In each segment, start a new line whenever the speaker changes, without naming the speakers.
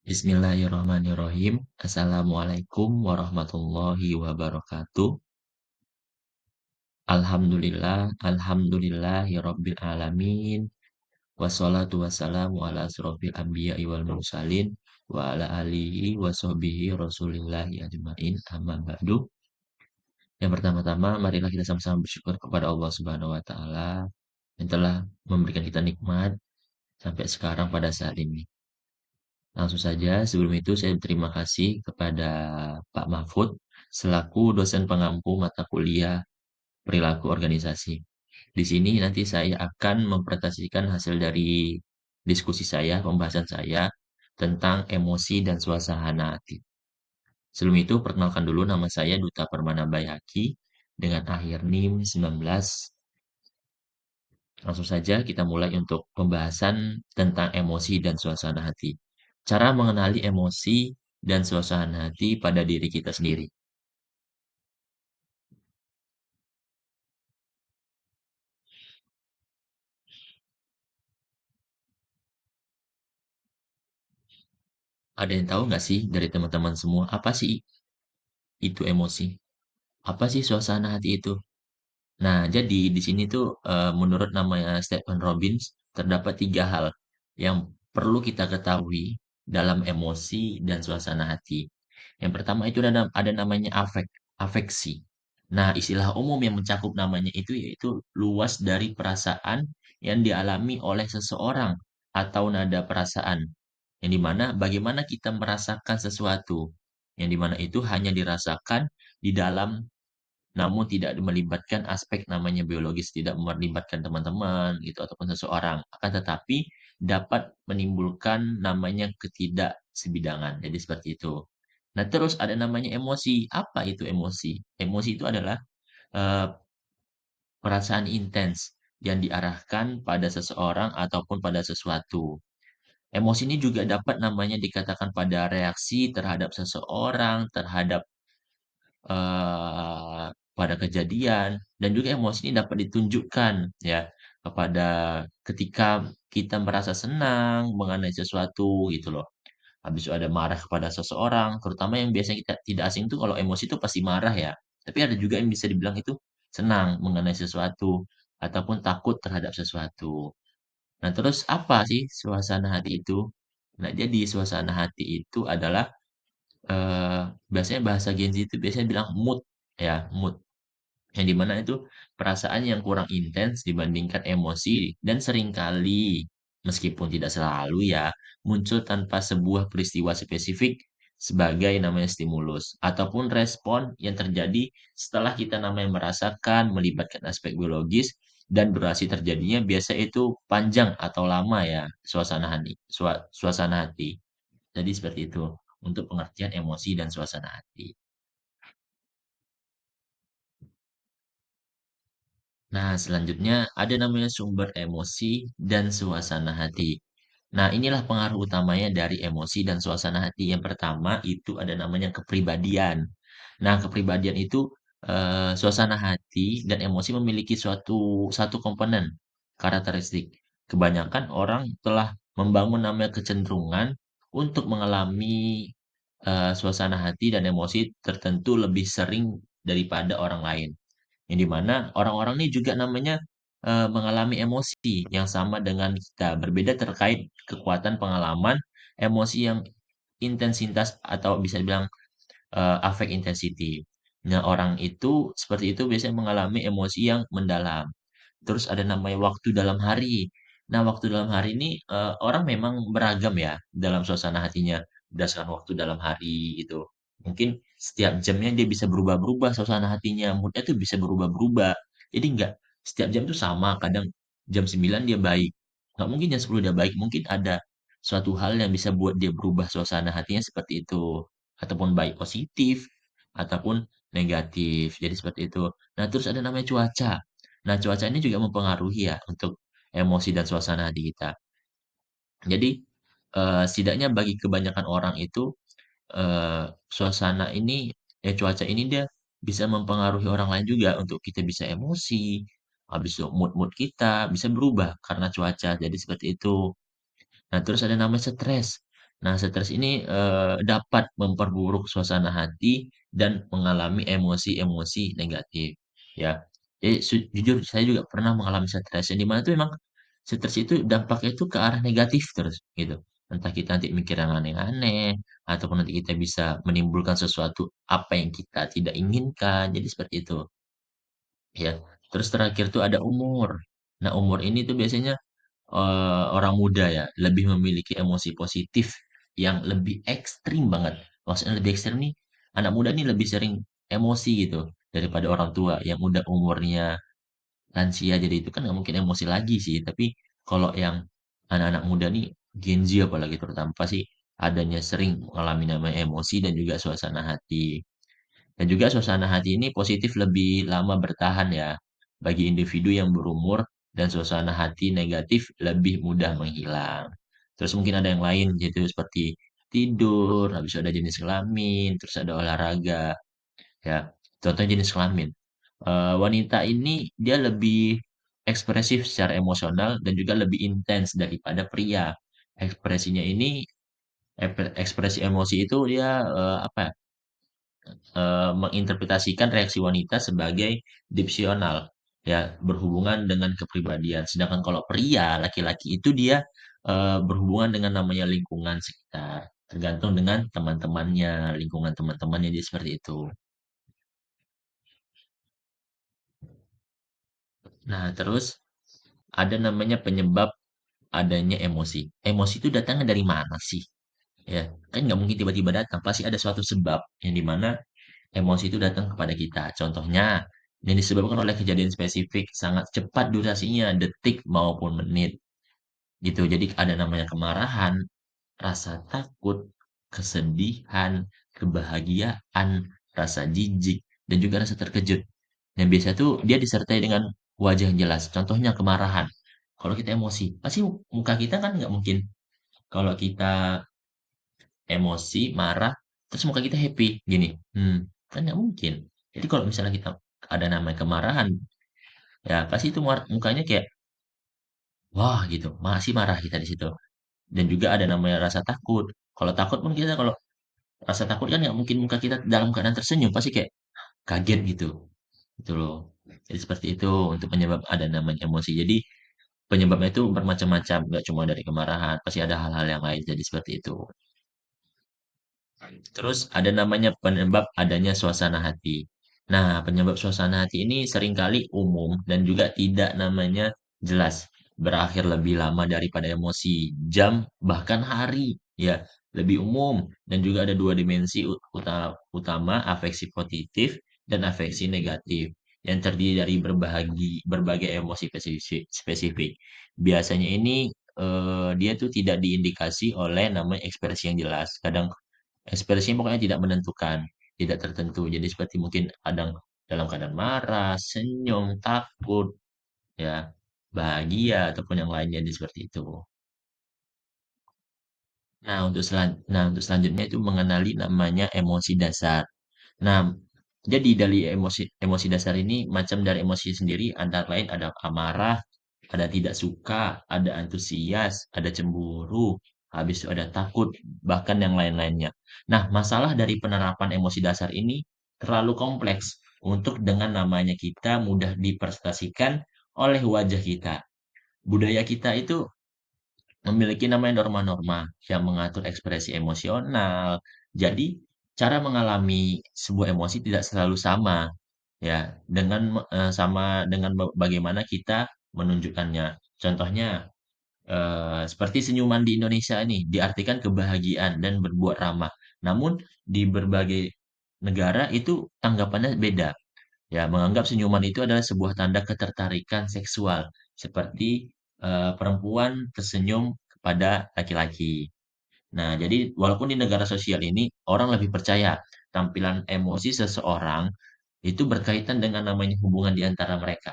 Bismillahirrahmanirrahim. Assalamualaikum warahmatullahi wabarakatuh. Alhamdulillahi rabbil alamin. Wassalatu wassalamu ala asrofil anbiya'i wal mursalin wa ala alihi wa sahbihi rasulillahi ajmain. Amma ba'du. Yang pertama-tama, marilah kita sama-sama bersyukur kepada Allah Subhanahu wa taala yang telah memberikan kita nikmat sampai sekarang pada saat ini. Langsung saja, sebelum itu saya berterima kasih kepada Pak Mahfud selaku dosen pengampu mata kuliah perilaku organisasi. Di sini nanti saya akan mempresentasikan hasil dari diskusi saya, pembahasan saya tentang emosi dan suasana hati. Sebelum itu, perkenalkan dulu nama saya Duta Permana Bayaki dengan akhir NIM 19. Langsung saja kita mulai untuk pembahasan tentang emosi dan suasana hati. Cara mengenali emosi dan suasana hati pada diri kita sendiri. Ada yang tahu nggak sih dari teman-teman semua apa sih itu emosi? Apa sih suasana hati itu? Nah, jadi di sini tuh menurut namanya Stephen Robbins terdapat tiga hal yang perlu kita ketahui dalam emosi dan suasana hati. Yang pertama itu ada namanya afeksi. Nah, istilah umum yang mencakup namanya itu yaitu luas dari perasaan yang dialami oleh seseorang atau nada perasaan. Yang dimana bagaimana kita merasakan sesuatu. Yang dimana itu hanya dirasakan di dalam namun tidak melibatkan aspek namanya biologis, tidak melibatkan teman-teman gitu ataupun seseorang. Akan tetapi dapat menimbulkan namanya ketidaksebidangan. Jadi seperti itu. Nah, terus ada namanya emosi. Apa itu emosi? Emosi itu adalah eh, perasaan intens yang diarahkan pada seseorang ataupun pada sesuatu. Emosi ini juga dapat namanya dikatakan pada reaksi terhadap seseorang, terhadap eh, pada kejadian, dan juga emosi ini dapat ditunjukkan ya kepada ketika kita merasa senang mengenai sesuatu gitu loh. Habis itu ada marah kepada seseorang, terutama yang biasanya kita tidak asing tuh kalau emosi itu pasti marah ya. Tapi ada juga yang bisa dibilang itu senang mengenai sesuatu ataupun takut terhadap sesuatu. Nah, terus apa sih suasana hati itu? Nah, jadi suasana hati itu adalah eh, biasanya bahasa Gen Z itu biasanya bilang mood ya, mood. Yang dimana itu perasaan yang kurang intens dibandingkan emosi dan seringkali, meskipun tidak selalu ya, muncul tanpa sebuah peristiwa spesifik sebagai namanya stimulus ataupun respon yang terjadi setelah kita namanya merasakan melibatkan aspek biologis dan durasi terjadinya biasa itu panjang atau lama ya suasana hati. Jadi seperti itu untuk pengertian emosi dan suasana hati. Nah, selanjutnya ada namanya sumber emosi dan suasana hati. Nah, inilah pengaruh utamanya dari emosi dan suasana hati. Yang pertama itu ada namanya kepribadian. Nah, kepribadian itu suasana hati dan emosi memiliki satu komponen karakteristik. Kebanyakan orang telah membangun namanya kecenderungan untuk mengalami suasana hati dan emosi tertentu lebih sering daripada orang lain. Yang di mana orang-orang ini juga namanya mengalami emosi yang sama dengan kita, berbeda terkait kekuatan pengalaman emosi yang intensitas atau bisa dibilang affect intensity. Nah, orang itu seperti itu biasanya mengalami emosi yang mendalam. Terus ada namanya waktu dalam hari. Nah, waktu dalam hari ini orang memang beragam ya dalam suasana hatinya berdasarkan waktu dalam hari gitu. Mungkin setiap jamnya dia bisa berubah-berubah suasana hatinya, moodnya tuh bisa berubah-berubah. Jadi nggak setiap jam tuh sama. Kadang jam 9 dia baik, nggak mungkin jam 10 dia baik. Mungkin ada suatu hal yang bisa buat dia berubah suasana hatinya seperti itu, ataupun baik positif ataupun negatif. Jadi seperti itu. Nah, terus ada namanya cuaca. Nah, cuaca ini juga mempengaruhi ya untuk emosi dan suasana hati kita. Jadi, setidaknya bagi kebanyakan orang itu, suasana ini cuaca ini dia bisa mempengaruhi orang lain juga untuk kita bisa emosi, habis itu mood-mood kita bisa berubah karena cuaca, jadi seperti itu. Nah, terus ada namanya stres. Nah, stres ini dapat memperburuk suasana hati dan mengalami emosi-emosi negatif. Ya, jadi jujur saya juga pernah mengalami stres yang dimana tuh emang stres itu dampaknya itu ke arah negatif terus gitu. Entah kita nanti mikir yang aneh-aneh, ataupun nanti kita bisa menimbulkan sesuatu apa yang kita tidak inginkan. Jadi seperti itu. Ya, terus terakhir tuh ada umur. Nah, umur ini tuh biasanya orang muda ya, lebih memiliki emosi positif yang lebih ekstrim banget. Maksudnya lebih ekstrim nih, anak muda nih lebih sering emosi gitu daripada orang tua yang udah umurnya lansia. Jadi itu kan nggak mungkin emosi lagi sih. Tapi kalau yang anak-anak muda nih, Gen Z apalagi terutama pasti adanya sering mengalami namanya emosi dan juga suasana hati. Dan juga suasana hati ini positif lebih lama bertahan ya bagi individu yang berumur dan suasana hati negatif lebih mudah menghilang. Terus mungkin ada yang lain yaitu seperti tidur, habis itu ada jenis kelamin, terus ada olahraga ya. Contoh jenis kelamin. Wanita ini dia lebih ekspresif secara emosional dan juga lebih intens daripada pria. Ekspresinya ini ekspresi emosi itu dia apa ya, menginterpretasikan reaksi wanita sebagai dipsional, ya, berhubungan dengan kepribadian. Sedangkan kalau pria, laki-laki itu dia berhubungan dengan namanya lingkungan sekitar, tergantung dengan teman-temannya, lingkungan teman-temannya dia seperti itu. Nah, terus ada namanya penyebab adanya emosi. Emosi itu datangnya dari mana sih? Ya, kan nggak mungkin tiba-tiba datang, pasti ada suatu sebab yang dimana emosi itu datang kepada kita. Contohnya, yang disebabkan oleh kejadian spesifik, sangat cepat durasinya, detik maupun menit. Gitu. Jadi ada namanya kemarahan, rasa takut, kesedihan, kebahagiaan, rasa jijik, dan juga rasa terkejut. Dan biasa tuh dia disertai dengan wajah yang jelas. Contohnya kemarahan. Kalau kita emosi, pasti muka kita kan nggak mungkin. Kalau kita emosi, marah, terus muka kita happy, gini. Kan nggak mungkin. Jadi kalau misalnya kita ada namanya kemarahan, ya pasti itu mukanya kayak, wah gitu, masih marah kita di situ. Dan juga ada namanya rasa takut. Kalau takut pun kita kalau rasa takut kan nggak mungkin muka kita dalam keadaan tersenyum, pasti kayak kaget gitu. Gitu loh. Jadi seperti itu untuk penyebab ada namanya emosi. Jadi penyebabnya itu bermacam-macam, nggak cuma dari kemarahan, pasti ada hal-hal yang lain. Jadi seperti itu. Terus ada namanya penyebab adanya suasana hati. Nah, penyebab suasana hati ini seringkali umum dan juga tidak namanya jelas. Berakhir lebih lama daripada emosi, jam, bahkan hari. Ya, lebih umum. Dan juga ada dua dimensi utama, afeksi positif dan afeksi negatif. Yang terdiri dari berbagai emosi spesifik. Biasanya ini dia tuh tidak diindikasi oleh namanya ekspresi yang jelas. Kadang ekspresinya pokoknya tidak menentukan, tidak tertentu. Jadi seperti mungkin kadang dalam keadaan marah, senyum, takut, ya, bahagia ataupun yang lainnya jadi seperti itu. Nah, untuk selanjutnya itu mengenali namanya emosi dasar. Nah, jadi dari emosi dasar ini macam dari emosi sendiri antara lain ada amarah, ada tidak suka, ada antusias, ada cemburu, habis itu ada takut, bahkan yang lain-lainnya. Nah, masalah dari penerapan emosi dasar ini terlalu kompleks untuk dengan namanya kita mudah dipresentasikan oleh wajah kita. Budaya kita itu memiliki namanya norma-norma yang mengatur ekspresi emosional. Jadi, cara mengalami sebuah emosi tidak selalu sama ya dengan sama dengan bagaimana kita menunjukkannya. Contohnya seperti senyuman di Indonesia ini diartikan kebahagiaan dan berbuat ramah. Namun di berbagai negara itu tanggapannya beda. Ya, menganggap senyuman itu adalah sebuah tanda ketertarikan seksual, seperti perempuan tersenyum kepada laki-laki. Nah, jadi walaupun di negara sosial ini orang lebih percaya tampilan emosi seseorang itu berkaitan dengan namanya hubungan di antara mereka.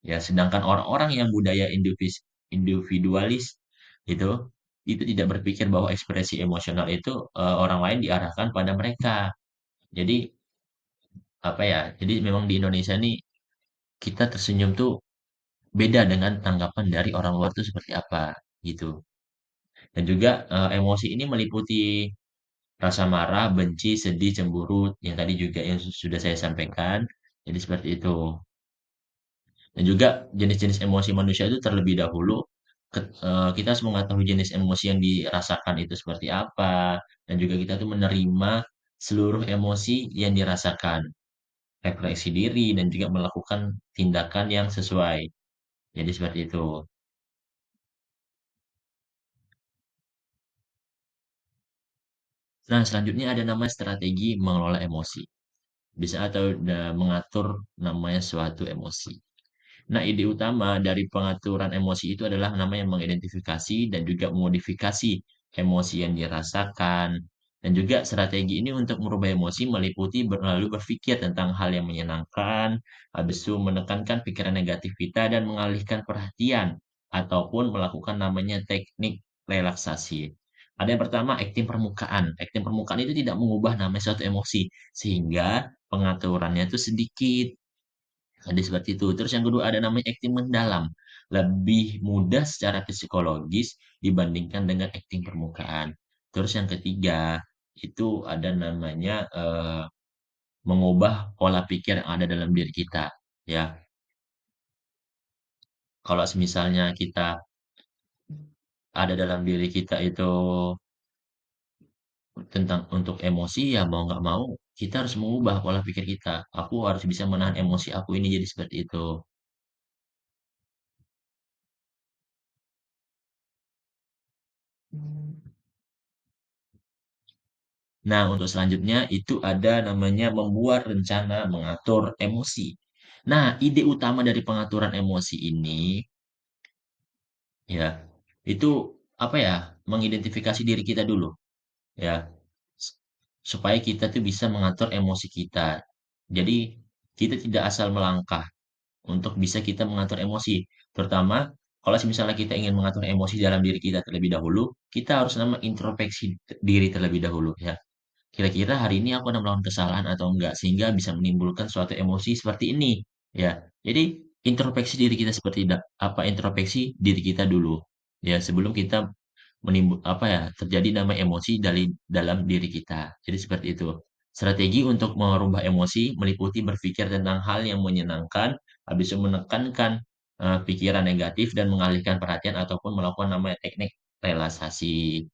Ya, sedangkan orang-orang yang budaya individualis itu itu tidak berpikir bahwa ekspresi emosional itu orang lain diarahkan pada mereka. Jadi apa ya? Jadi memang di Indonesia nih kita tersenyum tuh beda dengan tanggapan dari orang luar tuh seperti apa gitu. Dan juga emosi ini meliputi rasa marah, benci, sedih, cemburu, yang tadi juga yang sudah saya sampaikan. Jadi seperti itu. Dan juga jenis-jenis emosi manusia itu terlebih dahulu kita harus mengetahui jenis emosi yang dirasakan itu seperti apa, dan juga kita tuh menerima seluruh emosi yang dirasakan, refleksi diri dan juga melakukan tindakan yang sesuai. Jadi seperti itu. Nah, selanjutnya ada nama strategi mengelola emosi. Bisa atau mengatur namanya suatu emosi. Nah, ide utama dari pengaturan emosi itu adalah namanya mengidentifikasi dan juga memodifikasi emosi yang dirasakan. Dan juga strategi ini untuk merubah emosi meliputi lalu berpikir tentang hal yang menyenangkan, habis itu menekankan pikiran negatif kita dan mengalihkan perhatian, ataupun melakukan namanya teknik relaksasi. Ada yang pertama, acting permukaan. Acting permukaan itu tidak mengubah namanya suatu emosi, sehingga pengaturannya itu sedikit. Jadi seperti itu. Terus yang kedua ada namanya acting mendalam. Lebih mudah secara psikologis dibandingkan dengan acting permukaan. Terus yang ketiga itu ada namanya mengubah pola pikir yang ada dalam diri kita. Ya, kalau misalnya kita ada dalam diri kita itu tentang untuk emosi, ya mau nggak mau kita harus mengubah pola pikir kita. Aku harus bisa menahan emosi aku ini jadi seperti itu. Nah, untuk selanjutnya itu ada namanya membuat rencana mengatur emosi. Nah, ide utama dari pengaturan emosi ini ya, itu apa ya? Mengidentifikasi diri kita dulu ya. S- Supaya kita tuh bisa mengatur emosi kita. Jadi, kita tidak asal melangkah untuk bisa kita mengatur emosi. Terutama kalau misalnya kita ingin mengatur emosi dalam diri kita terlebih dahulu, kita harus nama introspeksi diri terlebih dahulu ya. Kira-kira hari ini aku ada melakukan kesalahan atau enggak, sehingga bisa menimbulkan suatu emosi seperti ini, ya. Jadi introspeksi diri kita seperti apa introspeksi diri kita dulu, ya sebelum kita apa ya terjadi nama emosi dari dalam diri kita. Jadi seperti itu. Strategi untuk merubah emosi meliputi berpikir tentang hal yang menyenangkan, habis itu menekankan pikiran negatif dan mengalihkan perhatian ataupun melakukan namanya teknik relaksasi.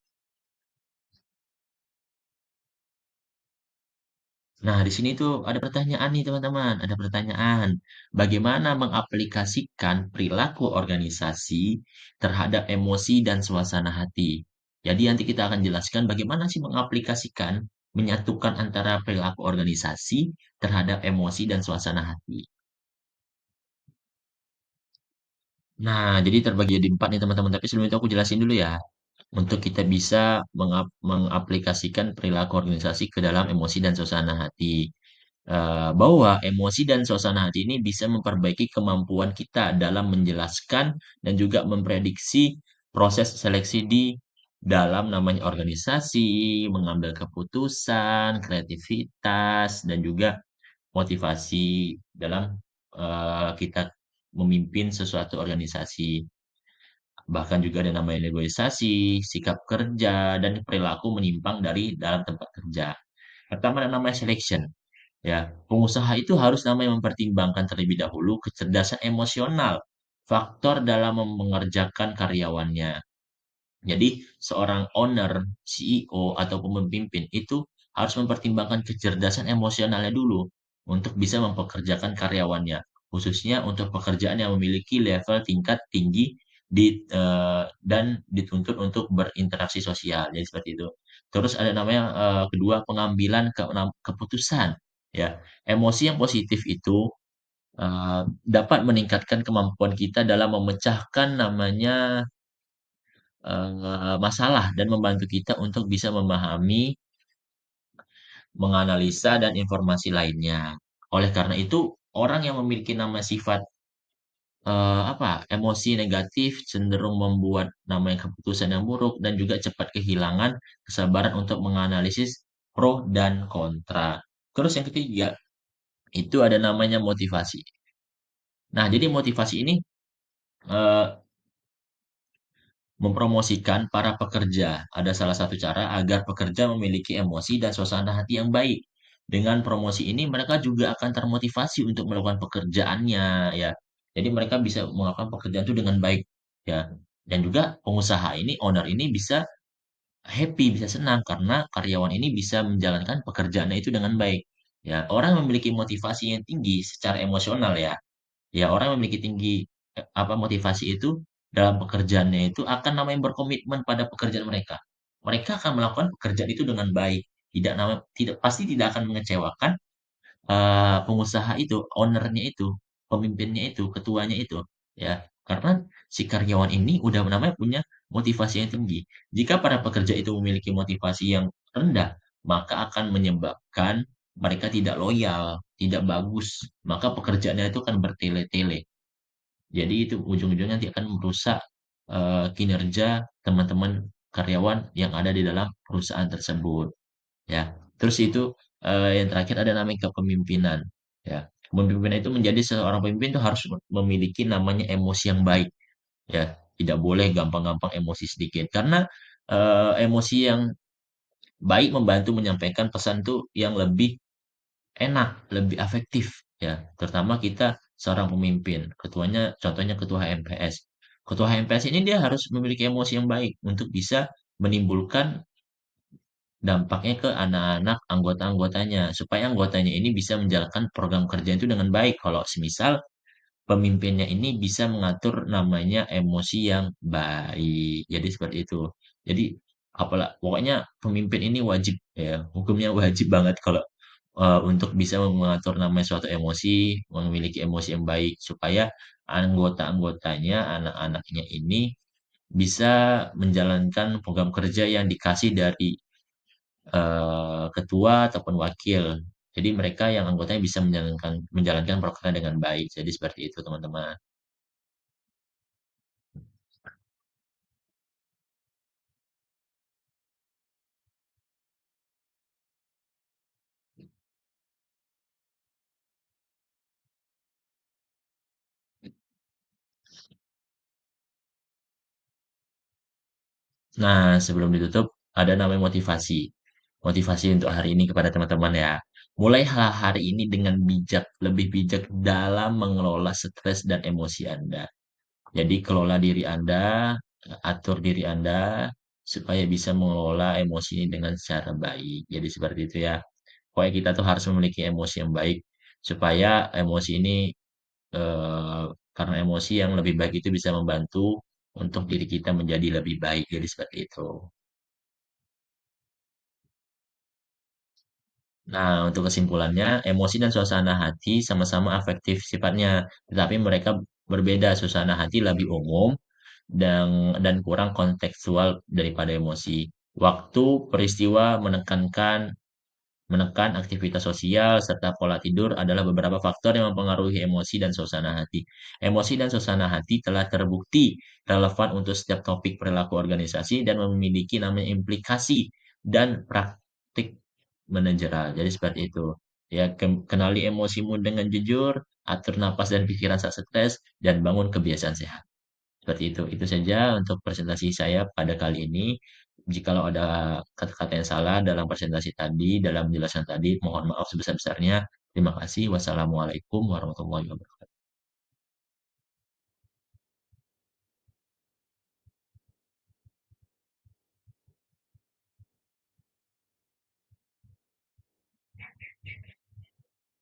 Nah, di sini tuh ada pertanyaan nih teman-teman, ada pertanyaan. Bagaimana mengaplikasikan perilaku organisasi terhadap emosi dan suasana hati? Jadi nanti kita akan jelaskan bagaimana sih mengaplikasikan, menyatukan antara perilaku organisasi terhadap emosi dan suasana hati. Nah, jadi terbagi jadi empat nih teman-teman. Tapi sebelum itu aku jelasin dulu ya. Untuk kita bisa mengaplikasikan perilaku organisasi ke dalam emosi dan suasana hati. Bahwa emosi dan suasana hati ini bisa memperbaiki kemampuan kita dalam menjelaskan dan juga memprediksi proses seleksi di dalam namanya organisasi, mengambil keputusan, kreativitas, dan juga motivasi dalam kita memimpin sesuatu organisasi. Bahkan juga ada namanya negosiasi, sikap kerja, dan perilaku menyimpang dari dalam tempat kerja. Pertama ada namanya selection. Ya, pengusaha itu harus namanya mempertimbangkan terlebih dahulu kecerdasan emosional, faktor dalam mengerjakan karyawannya. Jadi, seorang owner, CEO, ataupun pemimpin itu harus mempertimbangkan kecerdasan emosionalnya dulu untuk bisa mempekerjakan karyawannya, khususnya untuk pekerjaan yang memiliki level tingkat tinggi dan dituntut untuk berinteraksi sosial. Jadi seperti itu. Terus ada namanya kedua pengambilan keputusan. Ya, emosi yang positif itu dapat meningkatkan kemampuan kita dalam memecahkan namanya masalah dan membantu kita untuk bisa memahami, menganalisa, dan informasi lainnya. Oleh karena itu, orang yang memiliki nama sifat apa emosi negatif cenderung membuat namanya keputusan yang buruk dan juga cepat kehilangan kesabaran untuk menganalisis pro dan kontra. Terus yang ketiga, itu ada namanya motivasi. Nah, jadi motivasi ini eh, mempromosikan para pekerja. Ada salah satu cara agar pekerja memiliki emosi dan suasana hati yang baik. Dengan promosi ini mereka juga akan termotivasi untuk melakukan pekerjaannya ya. Jadi mereka bisa melakukan pekerjaan itu dengan baik ya. Dan juga pengusaha ini, owner ini bisa happy, bisa senang karena karyawan ini bisa menjalankan pekerjaannya itu dengan baik. Ya, orang memiliki motivasi yang tinggi secara emosional ya. Ya, orang memiliki tinggi motivasi itu dalam pekerjaannya itu akan namanya berkomitmen pada pekerjaan mereka. Mereka akan melakukan pekerjaan itu dengan baik. Tidak pasti tidak akan mengecewakan pengusaha itu, ownernya itu, pemimpinnya itu, ketuanya itu, ya. Karena si karyawan ini udah namanya punya motivasi yang tinggi. Jika para pekerja itu memiliki motivasi yang rendah, maka akan menyebabkan mereka tidak loyal, tidak bagus, maka pekerjaannya itu akan bertele-tele. Jadi itu ujung-ujungnya nanti akan merusak kinerja teman-teman karyawan yang ada di dalam perusahaan tersebut ya. Terus itu yang terakhir ada namanya kepemimpinan ya. Kepemimpinan itu menjadi seorang pemimpin itu harus memiliki namanya emosi yang baik ya. Tidak boleh gampang-gampang emosi sedikit karena emosi yang baik membantu menyampaikan pesan tuh yang lebih enak, lebih efektif ya. Terutama kita seorang pemimpin, ketuanya contohnya ketua HMPS. Ketua HMPS ini dia harus memiliki emosi yang baik untuk bisa menimbulkan dampaknya ke anak-anak anggota-anggotanya supaya anggotanya ini bisa menjalankan program kerja itu dengan baik. Kalau semisal pemimpinnya ini bisa mengatur namanya emosi yang baik. Jadi seperti itu. Jadi apalah pokoknya pemimpin ini wajib ya, hukumnya wajib banget kalau untuk bisa mengatur namanya suatu emosi, memiliki emosi yang baik supaya anggota-anggotanya, anak-anaknya ini bisa menjalankan program kerja yang dikasih dari ketua ataupun wakil. Jadi mereka yang anggotanya bisa menjalankan menjalankan programnya dengan baik. Jadi seperti itu, teman-teman. Nah, sebelum ditutup, ada namanya motivasi. Motivasi untuk hari ini kepada teman-teman ya. Mulailah hari ini dengan bijak, lebih bijak dalam mengelola stres dan emosi Anda. Jadi kelola diri Anda, atur diri Anda supaya bisa mengelola emosi ini dengan secara baik. Jadi seperti itu ya. Pokoknya kita tuh harus memiliki emosi yang baik supaya emosi ini eh, karena emosi yang lebih baik itu bisa membantu untuk diri kita menjadi lebih baik. Jadi seperti itu. Nah, untuk kesimpulannya, emosi dan suasana hati sama-sama afektif sifatnya, tetapi mereka berbeda. Suasana hati lebih umum dan kurang kontekstual daripada emosi. Waktu peristiwa menekan aktivitas sosial serta pola tidur adalah beberapa faktor yang mempengaruhi emosi dan suasana hati. Emosi dan suasana hati telah terbukti relevan untuk setiap topik perilaku organisasi dan memiliki namanya implikasi dan praktik manajerial. Jadi seperti itu. Ya, kenali emosimu dengan jujur, atur napas dan pikiran saat stres, dan bangun kebiasaan sehat. Seperti itu. Itu saja untuk presentasi saya pada kali ini. Jikalau ada kata-kata yang salah dalam presentasi tadi, dalam penjelasan tadi, mohon maaf sebesar-besarnya. Terima kasih. Wassalamualaikum warahmatullahi wabarakatuh.